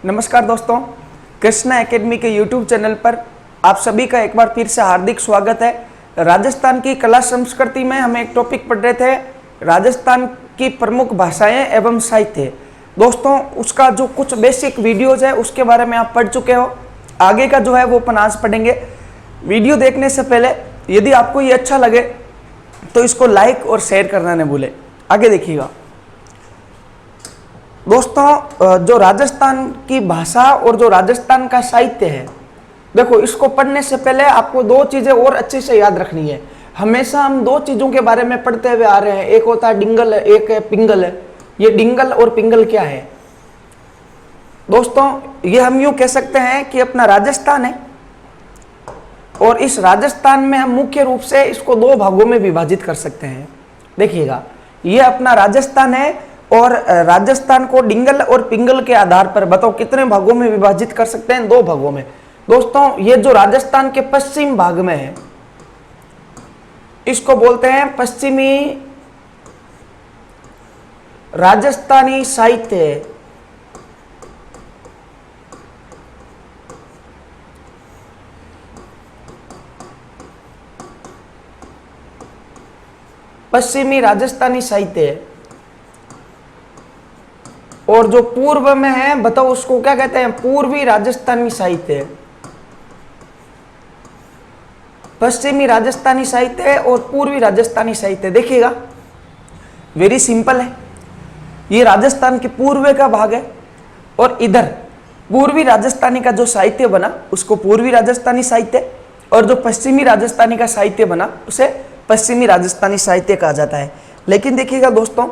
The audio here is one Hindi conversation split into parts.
नमस्कार दोस्तों, कृष्णा एकेडमी के YouTube चैनल पर आप सभी का एक बार फिर से हार्दिक स्वागत है। राजस्थान की कला संस्कृति में हम एक टॉपिक पढ़ रहे थे, राजस्थान की प्रमुख भाषाएं एवं साहित्य। दोस्तों, उसका जो कुछ बेसिक वीडियोज है उसके बारे में आप पढ़ चुके हो। आगे का जो है वो अपन आज पढ़ेंगे। वीडियो देखने से पहले यदि आपको ये अच्छा लगे तो इसको लाइक और शेयर करना न भूले। आगे देखिएगा दोस्तों, जो राजस्थान की भाषा और जो राजस्थान का साहित्य है, देखो इसको पढ़ने से पहले आपको दो चीजें और अच्छे से याद रखनी है। हमेशा हम दो चीजों के बारे में पढ़ते हुए आ रहे हैं, एक होता है डिंगल, एक है पिंगल। ये डिंगल और पिंगल क्या है दोस्तों? ये हम यूं कह सकते हैं कि अपना राजस्थान है और इस राजस्थान में हम मुख्य रूप से इसको दो भागों में विभाजित कर सकते हैं। देखिएगा, ये अपना राजस्थान है और राजस्थान को डिंगल और पिंगल के आधार पर बताओ कितने भागों में विभाजित कर सकते हैं? दो भागों में। दोस्तों, ये जो राजस्थान के पश्चिम भाग में है इसको बोलते हैं पश्चिमी राजस्थानी साहित्य। पश्चिमी राजस्थानी साहित्य। और जो पूर्व में है बताओ उसको क्या कहते हैं? पूर्वी राजस्थानी साहित्य। पश्चिमी राजस्थानी साहित्य और पूर्वी राजस्थानी साहित्य। देखिएगा, वेरी सिंपल है। ये राजस्थान के पूर्व का भाग है और इधर पूर्वी राजस्थानी का जो साहित्य बना उसको पूर्वी राजस्थानी साहित्य, और जो पश्चिमी राजस्थानी का साहित्य बना उसे पश्चिमी राजस्थानी साहित्य कहा जाता है। लेकिन देखिएगा दोस्तों,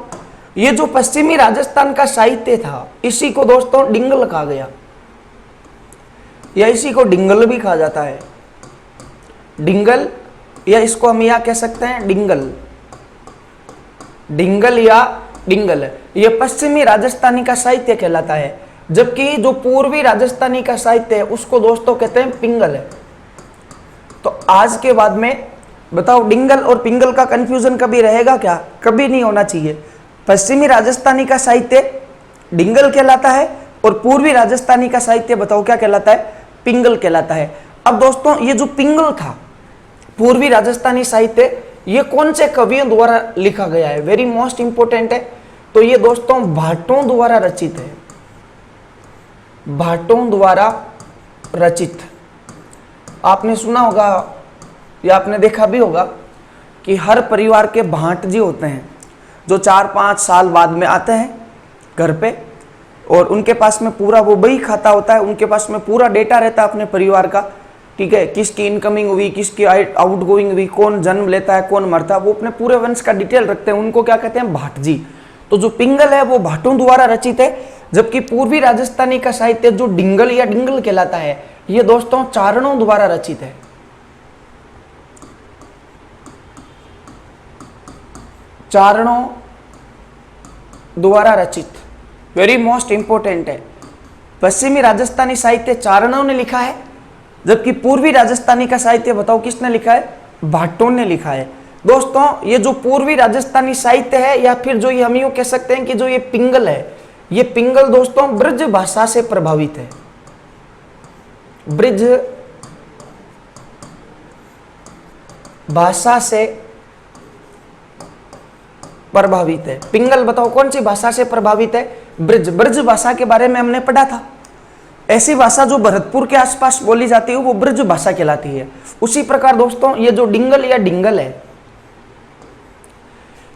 ये जो पश्चिमी राजस्थान का साहित्य था इसी को दोस्तों डिंगल कहा गया, या इसी को डिंगल भी कहा जाता है। डिंगल, या इसको हम यह कह सकते हैं डिंगल, डिंगल या डिंगल। ये पश्चिमी राजस्थानी का साहित्य कहलाता है, जबकि जो पूर्वी राजस्थानी का साहित्य है उसको दोस्तों कहते हैं पिंगल। तो आज के बाद में बताओ, डिंगल और पिंगल का कंफ्यूजन कभी रहेगा क्या? कभी नहीं होना चाहिए। पश्चिमी राजस्थानी का साहित्य डिंगल कहलाता है और पूर्वी राजस्थानी का साहित्य बताओ क्या कहलाता है? पिंगल कहलाता है। अब दोस्तों, ये जो पिंगल था, पूर्वी राजस्थानी साहित्य, ये कौन से कवियों द्वारा लिखा गया है? वेरी मोस्ट इंपोर्टेंट है। तो ये दोस्तों भाटों द्वारा रचित है, भाटों द्वारा रचित। आपने सुना होगा या आपने देखा भी होगा कि हर परिवार के भाट जी होते हैं जो 4-5 साल बाद में आते हैं घर पे, और उनके पास में पूरा वो बही खाता होता है, उनके पास में पूरा डेटा रहता है अपने परिवार का। ठीक है, किसकी इनकमिंग हुई, किसकी आउट गोइंग हुई, कौन जन्म लेता है, कौन मरता है, वो अपने पूरे वंश का डिटेल रखते हैं। उनको क्या कहते हैं? भाट जी। तो जो पिंगल है वो भाटों द्वारा रचित है, जबकि पूर्वी राजस्थानी का साहित्य जो डिंगल या डिंगल कहलाता है ये दोस्तों चारणों द्वारा रचित है। चारणों द्वारा रचित, वेरी मोस्ट इंपोर्टेंट है। पश्चिमी राजस्थानी साहित्य चारणों ने लिखा है, जबकि पूर्वी राजस्थानी का साहित्य बताओ किसने लिखा है? भाटों ने लिखा है। दोस्तों, ये जो पूर्वी राजस्थानी साहित्य है, या फिर जो ये हम यूं कह सकते हैं कि जो ये पिंगल है, ये पिंगल दोस्तों ब्रज भाषा से प्रभावित है। ब्रज भाषा से प्रभावित है। पिंगल बताओ कौन सी भाषा से प्रभावित है? ब्रज। ब्रज भाषा के बारे में हमने पढ़ा था। ऐसी भाषा जो भरतपुर के आसपास बोली जाती है वो ब्रज भाषा कहलाती है। उसी प्रकार दोस्तों ये जो डिंगल या डिंगल है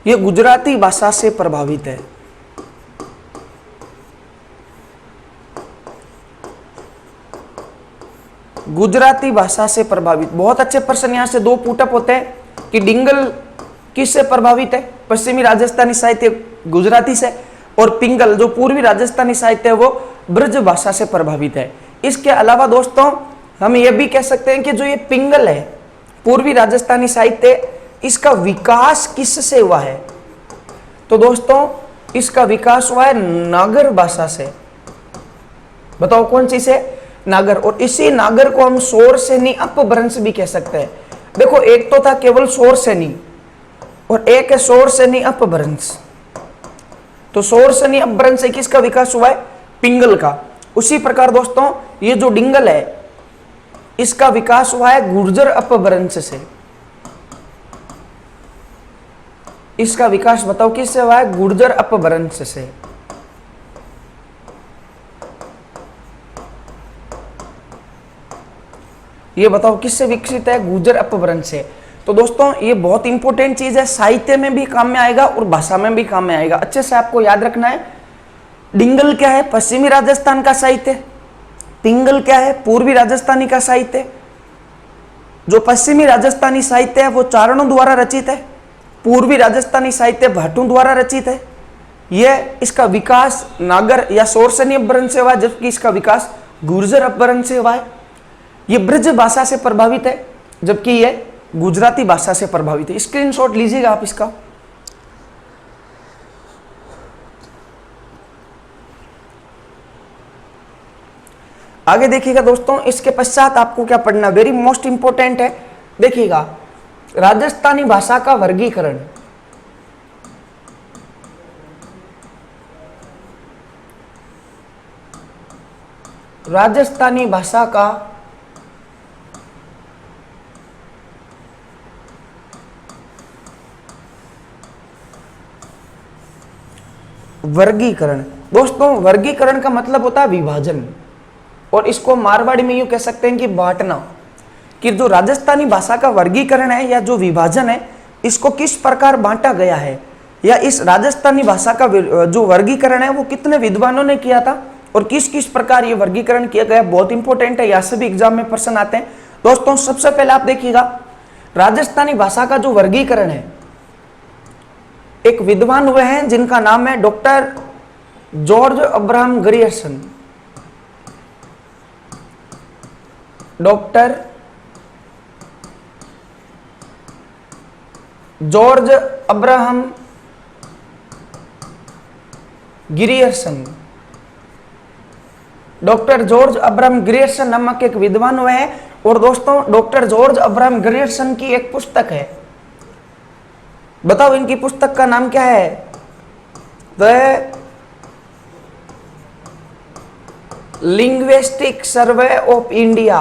ये गुजराती भाषा से प्रभावित है। गुजराती भाषा से प्रभावित। बहुत अच्छे प्रश्न यहां से दो पुटअप होते हैं कि डिंगल किससे प्रभावित है? पश्चिमी राजस्थानी साहित्य गुजराती से, और पिंगल जो पूर्वी राजस्थानी साहित्य है वो ब्रज भाषा से प्रभावित है। इसके अलावा दोस्तों हम ये भी कह सकते हैं कि जो ये पिंगल है, पूर्वी राजस्थानी साहित्य, इसका विकास किससे हुआ है? तो दोस्तों इसका विकास हुआ है नागर भाषा से। बताओ कौन सी से? नागर। और इसी नागर को हम शोरसेनी अपभ्रंश भी कह सकते हैं। देखो, एक तो था केवल शोरसेनी और एक है शोरसेनी अपभ्रंश। तो शोरसेनी अपभ्रंश से किसका विकास हुआ है? पिंगल का। उसी प्रकार दोस्तों ये जो डिंगल है इसका विकास हुआ है गुर्जर अपभ्रंश से। इसका विकास बताओ किससे हुआ है? गुर्जर अपभ्रंश से। ये बताओ किससे विकसित है? गुर्जर अपभ्रंश से। तो दोस्तों ये बहुत इंपॉर्टेंट चीज है, साहित्य में भी काम में आएगा और भाषा में भी काम में आएगा। अच्छे से आपको याद रखना है। डिंगल क्या है? पश्चिमी राजस्थान का साहित्य। तिंगल क्या है? पूर्वी राजस्थानी का साहित्य। जो पश्चिमी राजस्थानी साहित्य है वो चारणों द्वारा रचित है, पूर्वी राजस्थानी साहित्य भाटों द्वारा रचित है। यह इसका विकास नागर या सोरसनी अपभ्रंश से हुआ है, जबकि इसका विकास गुर्जर अपभ्रंश से हुआ है। ये ब्रज भाषा से प्रभावित है, जबकि यह गुजराती भाषा से प्रभावित है। स्क्रीनशॉट लीजिएगा आप इसका। आगे देखिएगा दोस्तों, इसके पश्चात आपको क्या पढ़ना, वेरी मोस्ट इंपोर्टेंट है। देखिएगा राजस्थानी भाषा का वर्गीकरण। राजस्थानी भाषा का वर्गीकरण। दोस्तों वर्गीकरण का मतलब होता है विभाजन, और इसको मारवाड़ी में यूं कह सकते हैं कि बांटना। कि जो राजस्थानी भाषा का वर्गीकरण है या जो विभाजन है, इसको किस प्रकार बांटा गया है, या इस राजस्थानी भाषा का जो वर्गीकरण है वो कितने विद्वानों ने किया था और किस किस प्रकार ये वर्गीकरण किया गया, बहुत इंपॉर्टेंट है। यहाँ से भी एग्जाम में प्रश्न आते हैं। दोस्तों सबसे पहले आप देखिएगा, राजस्थानी भाषा का जो वर्गीकरण है, एक विद्वान हुए हैं जिनका नाम है doctor George Abraham Grierson. Doctor George Abraham Grierson. Doctor George Abraham Grierson नामक एक विद्वान हुए हैं। और दोस्तों डॉक्टर जॉर्ज अब्राहम ग्रियर्सन की एक पुस्तक है, बताओ इनकी पुस्तक का नाम क्या है? The linguistic survey of India.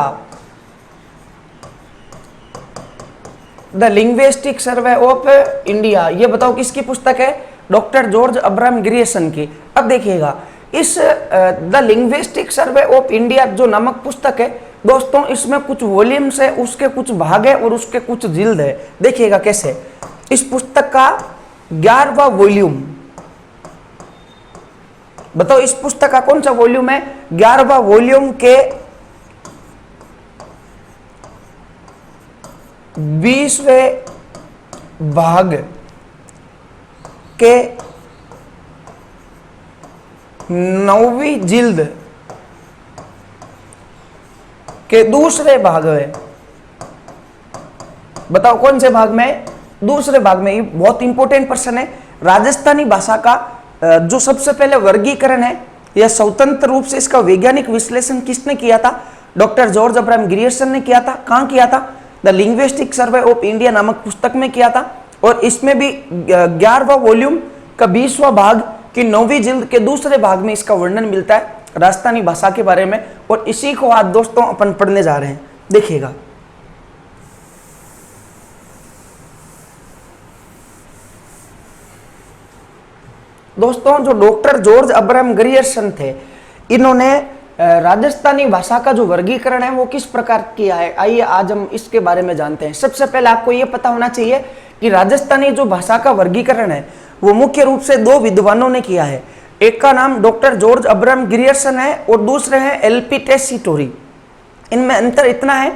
The linguistic survey of India, ये बताओ किसकी पुस्तक है? डॉक्टर जॉर्ज अब्राहम ग्रियर्सन की। अब देखिएगा इस the linguistic survey of India जो नामक पुस्तक है दोस्तों, इसमें कुछ वॉल्यूम्स है, उसके कुछ भाग है और उसके कुछ जिल्द है। देखिएगा कैसे, इस पुस्तक का 11वां वॉल्यूम, बताओ इस पुस्तक का कौन सा वॉल्यूम है? 11वां वॉल्यूम के 20वें भाग के 9वीं जिल्द के दूसरे भाग में, बताओ कौन से भाग में? दूसरे भाग में। ये बहुत इंपॉर्टेंट प्रश्न है। राजस्थानी भाषा का जो सबसे पहले वर्गीकरण है यह स्वतंत्र रूप से इसका वैज्ञानिक विश्लेषण किसने किया था? डॉक्टर जॉर्ज अब्राहम ग्रियर्सन ने किया था। कहां किया था? The linguistic survey of India नामक पुस्तक में किया था। और इसमें भी 11वां वॉल्यूम का 20वां भाग की 9वीं जिल्द के दूसरे भाग में इसका वर्णन मिलता है राजस्थानी भाषा के बारे में। और इसी को आज दोस्तों अपन पढ़ने जा रहे हैं। देखिएगा दोस्तों, जो डॉक्टर जॉर्ज अब्राहम ग्रियर्सन थे, इन्होंने राजस्थानी भाषा का जो वर्गीकरण है वो किस प्रकार किया है, आइए आज हम इसके बारे में जानते हैं। सबसे पहले आपको यह पता होना चाहिए कि राजस्थानी जो भाषा का वर्गीकरण है वो मुख्य रूप से 2 विद्वानों ने किया है। एक का नाम डॉक्टर जॉर्ज अब्राहम ग्रियर्सन है और दूसरे हैं एलपी टेसीटोरी। इनमें अंतर इतना है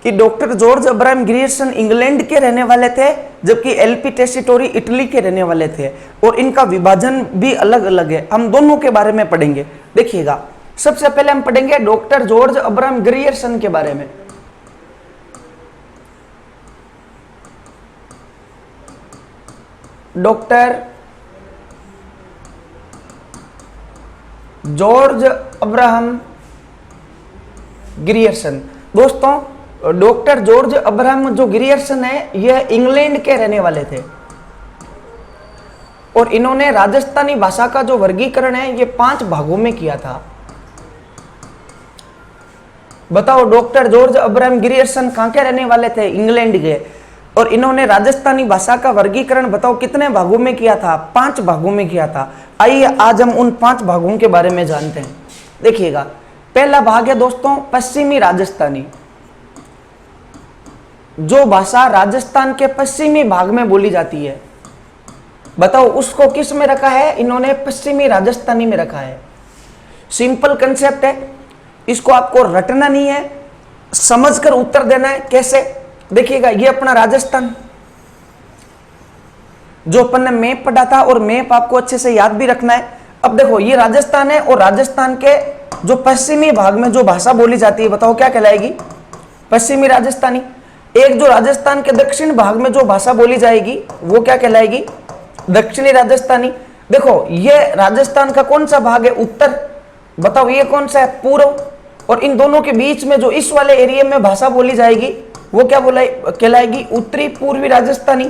कि doctor George Abraham Grierson England के रहने वाले थे, जबकि एलपी टेसीटोरी इटली के रहने वाले थे। और इनका विभाजन भी अलग अलग है। हम दोनों के बारे में पढ़ेंगे। देखिएगा सबसे पहले हम पढ़ेंगे डॉक्टर जॉर्ज अब्राहम ग्रियर्सन के बारे में। Doctor George Abraham Grierson. दोस्तों डॉक्टर जॉर्ज अब्राहम जो ग्रियर्सन है यह इंग्लैंड के रहने वाले थे और इन्होंने राजस्थानी भाषा का जो वर्गीकरण है ये 5 भागों में किया था। बताओ, डॉक्टर जॉर्ज अब्राहम ग्रियर्सन कहाँ के रहने वाले थे? इंग्लैंड के। और इन्होंने राजस्थानी भाषा का वर्गीकरण बताओ कितने भागों में किया था? 5 भागों में किया था। आइए आज हम उन 5 भागों के बारे में जानते हैं। देखिएगा, पहला भाग है दोस्तों पश्चिमी राजस्थानी। जो भाषा राजस्थान के पश्चिमी भाग में बोली जाती है, बताओ उसको किस में रखा है? इन्होंने पश्चिमी राजस्थानी में रखा है। सिंपल कंसेप्ट है, इसको आपको रटना नहीं है, समझकर उत्तर देना है। कैसे? देखिएगा, ये अपना राजस्थान, जो अपन ने मैप पढ़ा था, और मैप आपको अच्छे से याद भी रखना है। अब देखो, ये राजस्थान है, और राजस्थान के जो पश्चिमी भाग में जो भाषा बोली जाती है, बताओ क्या कहलाएगी? पश्चिमी राजस्थानी। एक जो राजस्थान के दक्षिण भाग में जो भाषा बोली जाएगी, वो क्या कहलाएगी? दक्षिणी राजस्थानी। देखो, ये राजस्थान का कौन सा भाग है? उत्तर। बताओ ये कौन सा है? पूर्व। और इन दोनों के बीच में जो इस वाले एरिया में भाषा बोली जाएगी, वो क्या कहलाएगी? उत्तरी पूर्वी राजस्थानी।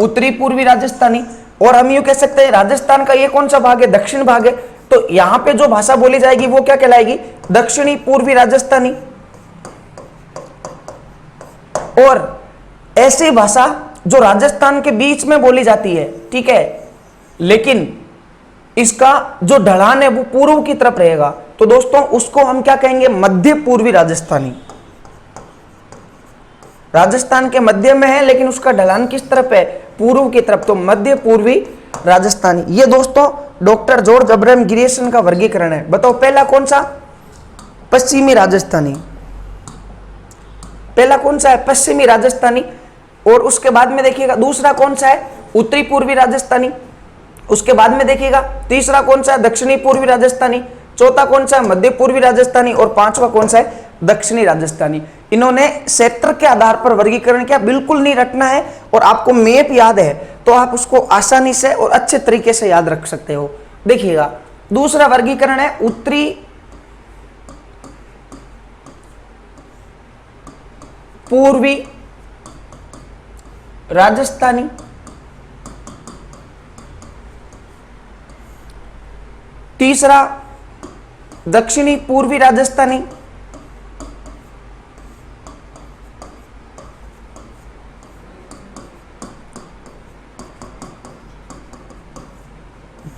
उत्तरी पूर्वी राजस्थानी। और हम यूं कह सकते हैं, राजस्थान का ये कौन सा भाग है? दक्षिण भाग है। तो यहां पे जो भाषा बोली जाएगी वो क्या कहलाएगी? दक्षिणी पूर्वी राजस्थानी। और ऐसी भाषा जो राजस्थान के बीच में बोली जाती है, ठीक है, लेकिन इसका जो ढलान है वो पूर्व की तरफ रहेगा, तो दोस्तों उसको हम क्या कहेंगे? मध्य पूर्वी राजस्थानी। राजस्थान के मध्य में है, लेकिन उसका ढलान किस तरफ है? पूर्व की तरफ, तो मध्य पूर्वी राजस्थानी। ये दोस्तों डॉक्टर जॉर्ज अब्राहम ग्रियर्सन का वर्गीकरण है। बताओ पहला कौन सा? पश्चिमी राजस्थानी। पहला कौन सा है? पश्चिमी राजस्थानी। और उसके बाद में देखिएगा दूसरा कौन सा है? उत्तरी पूर्वी राजस्थानी। उसके बाद में देखिएगा तीसरा कौन सा है? दक्षिणी पूर्वी राजस्थानी। चौथा कौन सा है? मध्य पूर्वी राजस्थानी। और पांचवा कौन सा है? दक्षिणी राजस्थानी। इन्होंने क्षेत्र के आधार पर वर्गीकरण किया, बिल्कुल नहीं रटना है। और आपको मैप याद है तो आप उसको आसानी से और अच्छे तरीके से याद रख सकते हो। देखिएगा, दूसरा वर्गीकरण है उत्तरी पूर्वी राजस्थानी। तीसरा दक्षिणी पूर्वी राजस्थानी।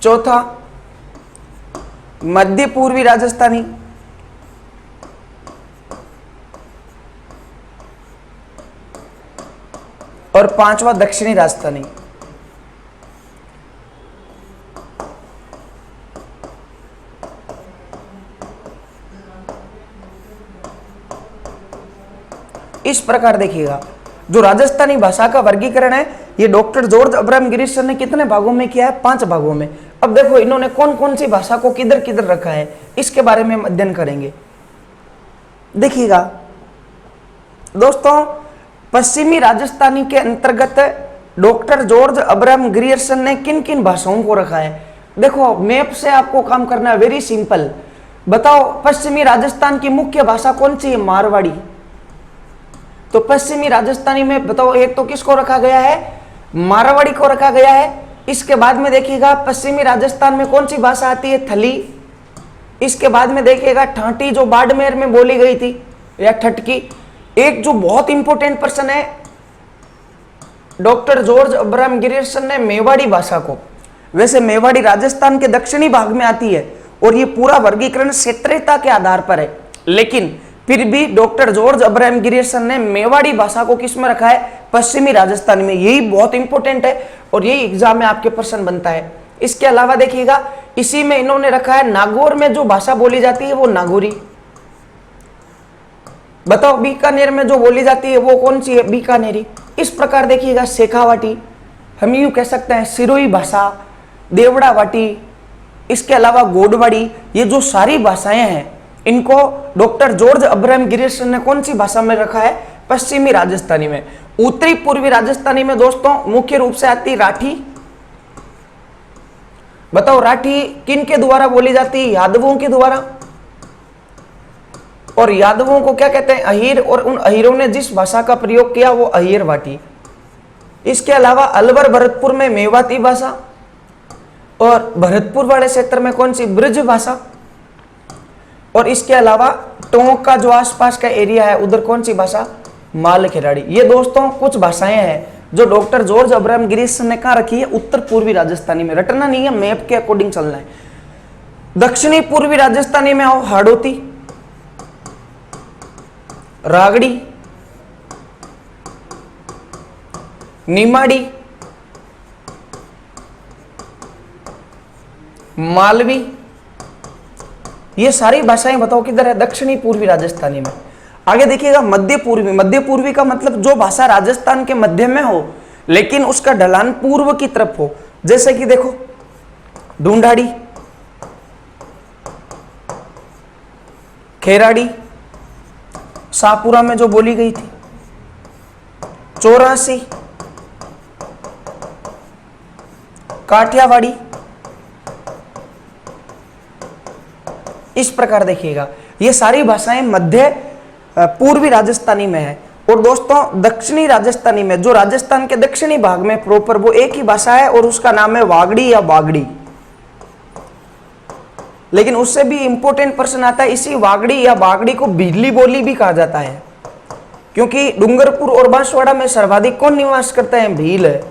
चौथा मध्य पूर्वी राजस्थानी। और पांचवा दक्षिणी राजस्थानी। इस प्रकार देखिएगा, जो राजस्थानी भाषा का वर्गीकरण है ये डॉक्टर जॉर्ज अब्राहम ग्रियर्सन ने कितने भागों में किया है? 5 भागों में। अब देखो इन्होंने कौन कौन सी भाषा को किधर किधर रखा है, इसके बारे में हम अध्ययन करेंगे। देखिएगा दोस्तों, पश्चिमी राजस्थानी के अंतर्गत डॉक्टर जॉर्ज अब्राहम ग्रियर्सन ने किन किन भाषाओं को रखा है? देखो मैप से आपको काम करना है, वेरी सिंपल। बताओ पश्चिमी राजस्थान की मुख्य भाषा कौन सी है? मारवाड़ी। तो पश्चिमी राजस्थानी में बताओ एक तो किसको रखा गया है? मारवाड़ी को रखा गया है। इसके बाद में देखिएगा पश्चिमी राजस्थान में कौन सी भाषा आती है? थली। इसके बाद में देखिएगा ठाटी, जो बाड़मेर में बोली गई थी, या ठटकी। एक जो बहुत इंपॉर्टेंट पर्सन है, डॉक्टर जॉर्ज अब्राहम ग्रियर्सन ने मेवाड़ी भाषा को, वैसे मेवाड़ी राजस्थान के दक्षिणी भाग में आती है और ये पूरा वर्गीकरण क्षेत्रीयता के आधार पर है, लेकिन फिर भी डॉक्टर जॉर्ज अब्राहम ग्रियर्सन ने मेवाड़ी भाषा को किस में रखा है? पश्चिमी राजस्थान में। यही बहुत इंपॉर्टेंट है और यही एग्जाम में आपके प्रश्न बनता है। इसके अलावा देखिएगा इसी में इन्होंने रखा है नागौर में जो भाषा बोली जाती है वो नागौरी। बताओ बीकानेर में जो बोली जाती है वो कौन सी है? बीकानेरी। इस प्रकार देखिएगा शेखावाटी, हम यूं कह सकते हैं सिरोही भाषा, देवड़ावाटी, इसके अलावा गोडवाड़ी, ये जो सारी भाषाएं हैं इनको डॉक्टर जॉर्ज अब्राहम ग्रियर्सन ने कौन सी भाषा में रखा है? पश्चिमी राजस्थानी में। उत्तरी पूर्वी राजस्थानी में दोस्तों मुख्य रूप से आती राठी। बताओ राठी किन के द्वारा बोली जाती है? यादवों के द्वारा। और यादवों को क्या कहते हैं? अहीर। और उन अहीरों ने जिस भाषा का प्रयोग किया वो अहीरवाटी। इसके अलावा अलवर भरतपुर में मेवाती भाषा, और भरतपुर वाले क्षेत्र में कौन सी? ब्रज भाषा। और इसके अलावा टोंक का जो आसपास का एरिया है उधर कौन सी भाषा, माल खेराड़ी। ये दोस्तों कुछ भाषाएं हैं जो डॉक्टर जॉर्ज अब्राहम गिरीसन ने कहाँ रखी है, उत्तर पूर्वी राजस्थानी में। रटना नहीं है, मैप के अकॉर्डिंग चलना है। दक्षिणी पूर्वी राजस्थानी में आओ, हाड़ौती, रागड़ी, निमाड़ी, मालवी, ये सारी भाषाएं बताओ किधर है, दक्षिणी पूर्वी राजस्थानी में। आगे देखिएगा मध्य पूर्वी। मध्य पूर्वी का मतलब जो भाषा राजस्थान के मध्य में हो लेकिन उसका ढलान पूर्व की तरफ हो। जैसे कि देखो ढूंढाड़ी, खेराड़ी, शाहपुरा में जो बोली गई थी, चौरासी, काठियावाड़ी, इस प्रकार देखिएगा ये सारी भाषाएं मध्य पूर्वी राजस्थानी में है। और दोस्तों दक्षिणी राजस्थानी में, जो राजस्थान के दक्षिणी भाग में प्रॉपर, वो एक ही भाषा है और उसका नाम है वागड़ी या बागड़ी। लेकिन उससे भी इंपॉर्टेंट प्रश्न आता है, इसी वागड़ी या बागड़ी को भीली बोली भी कहा जाता है, क्योंकि डूंगरपुर और बांसवाड़ा में सर्वाधिक कौन निवास करते हैं, भील है।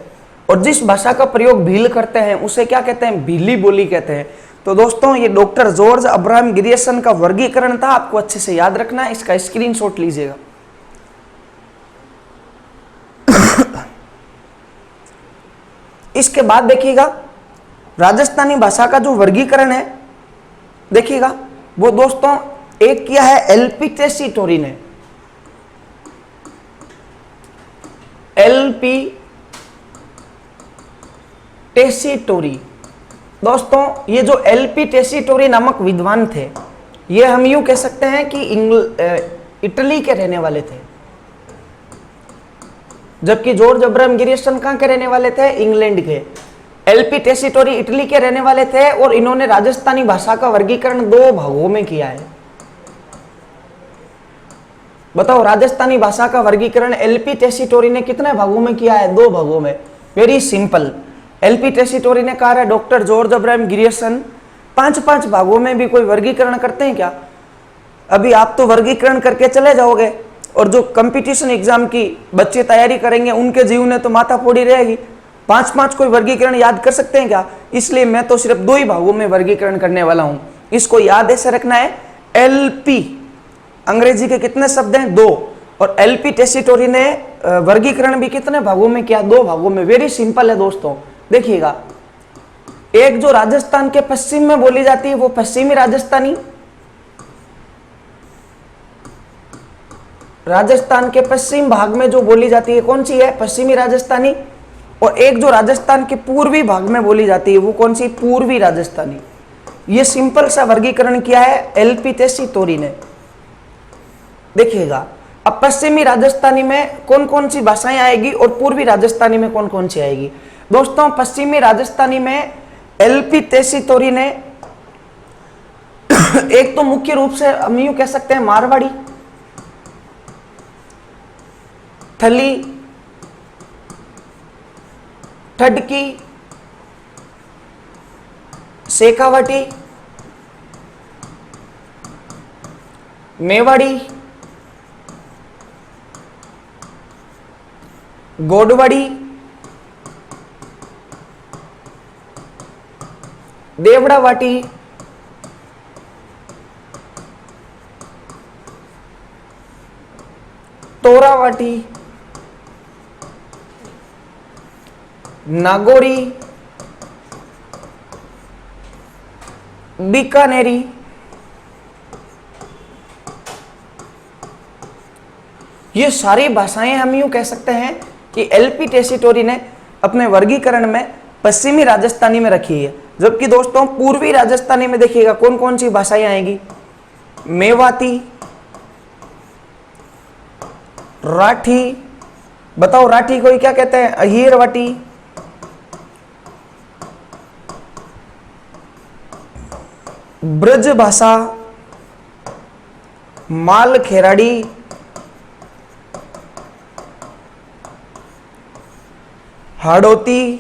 और जिस भाषा का प्रयोग भील करते हैं उसे क्या कहते हैं, भीली बोली कहते हैं। तो दोस्तों ये डॉक्टर जॉर्ज अब्राहम गिरीसन का वर्गीकरण था, आपको अच्छे से याद रखना है, इसका स्क्रीनशॉट लीजिएगा। इसके बाद देखिएगा राजस्थानी भाषा का जो वर्गीकरण है, देखिएगा वो दोस्तों एक किया है एलपी टेसीटोरी ने। एलपी टेसीटोरी, दोस्तों ये जो एलपी टेसीटोरी नामक विद्वान थे, ये हम यूं कह सकते हैं कि इटली के रहने वाले थे, जबकि जॉर्ज अब्राहम गिरीसन कहां के रहने वाले थे, इंग्लैंड के। एलपी टेसीटोरी इटली के रहने वाले थे और इन्होंने राजस्थानी भाषा का वर्गीकरण 2 भागों में किया है। बताओ राजस्थानी भाषा का वर्गीकरण एलपी टेसीटोरी ने कितने भागों में किया है, 2 भागों में। वेरी सिंपल, एलपी टेसीटोरी ने कहा है डॉक्टर जॉर्ज अब्राहम गिरीसन 5-5 भागों में भी कोई वर्गीकरण करते हैं क्या? अभी आप तो वर्गीकरण करके चले जाओगे और जो कंपटीशन एग्जाम की बच्चे तैयारी करेंगे उनके जीवन में तो माथा फोड़ी रहेगी। 5-5 कोई वर्गीकरण याद कर सकते हैं क्या? इसलिए मैं तो सिर्फ 2 ही भागों में वर्गीकरण करने वाला हूं। इसको याद ऐसे रखना है, एलपी अंग्रेजी के कितने शब्द हैं, 2, और एलपी टेसीटोरी ने वर्गीकरण भी कितने भागों में किया, 2 भागों में। वेरी सिंपल है दोस्तों। देखिएगा, एक जो राजस्थान के पश्चिम में बोली जाती है वो पश्चिमी राजस्थानी, राजस्थान के पश्चिम भाग में जो बोली जाती है कौन सी है, पश्चिमी राजस्थानी। और एक जो राजस्थान के पूर्वी भाग में बोली जाती है वो कौन सी, पूर्वी राजस्थानी। ये सिंपल सा वर्गीकरण किया है एलपी टेसीटोरी ने। देखिएगा अब पश्चिमी राजस्थानी में कौन कौन सी भाषाएं आएगी और पूर्वी राजस्थानी में कौन कौन सी आएगी। दोस्तों पश्चिमी राजस्थानी में एलपी टेसीटोरी ने एक तो मुख्य रूप से हम यूं कह सकते हैं मारवाड़ी, थली, ठडकी, शेखावटी, मेवाड़ी, गोडवाड़ी, देवड़ावाटी, तोरावाटी, नागौरी, बीकानेरी, ये सारी भाषाएं हम यूं कह सकते हैं कि एलपी टेसीटोरी ने अपने वर्गीकरण में पश्चिमी राजस्थानी में रखी है। जबकि दोस्तों पूर्वी राजस्थानी में देखिएगा कौन कौन सी भाषाएं आएगी, मेवाती, राठी, बताओ राठी को क्या कहते हैं, अहीरवाटी, ब्रज भाषा, माल खेराड़ी, हाड़ौती,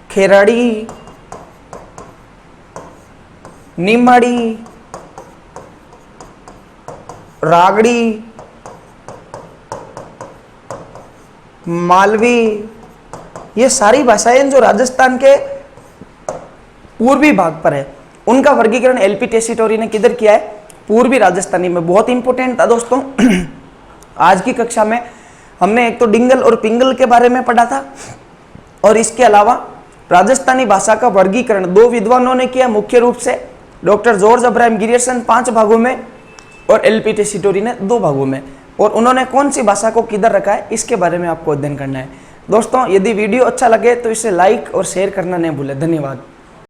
खेराड़ी, निमाड़ी, रागड़ी, मालवी, ये सारी भाषाएं जो राजस्थान के पूर्वी भाग पर है, उनका वर्गीकरण एलपी टेसीटोरी ने किधर किया है? पूर्वी राजस्थानी में। बहुत इंपॉर्टेंट था दोस्तों। आज की कक्षा में हमने एक तो डिंगल और पिंगल के बारे में पढ़ा था, और इसके अलावा राजस्थानी भाषा का वर्गीकरण दो विद्वानों ने किया मुख्य रूप से, डॉक्टर जॉर्ज अब्राहम गिरियर्सन 5 भागों में और एलपी टेसीटोरी ने 2 भागों में, और उन्होंने कौन सी भाषा को किधर रखा है इसके बारे में आपको अध्ययन करना है। दोस्तों, यदि वीडियो अच्छा लगे तो इसे लाइक और शेयर करना नहीं भूलें। धन्यवाद।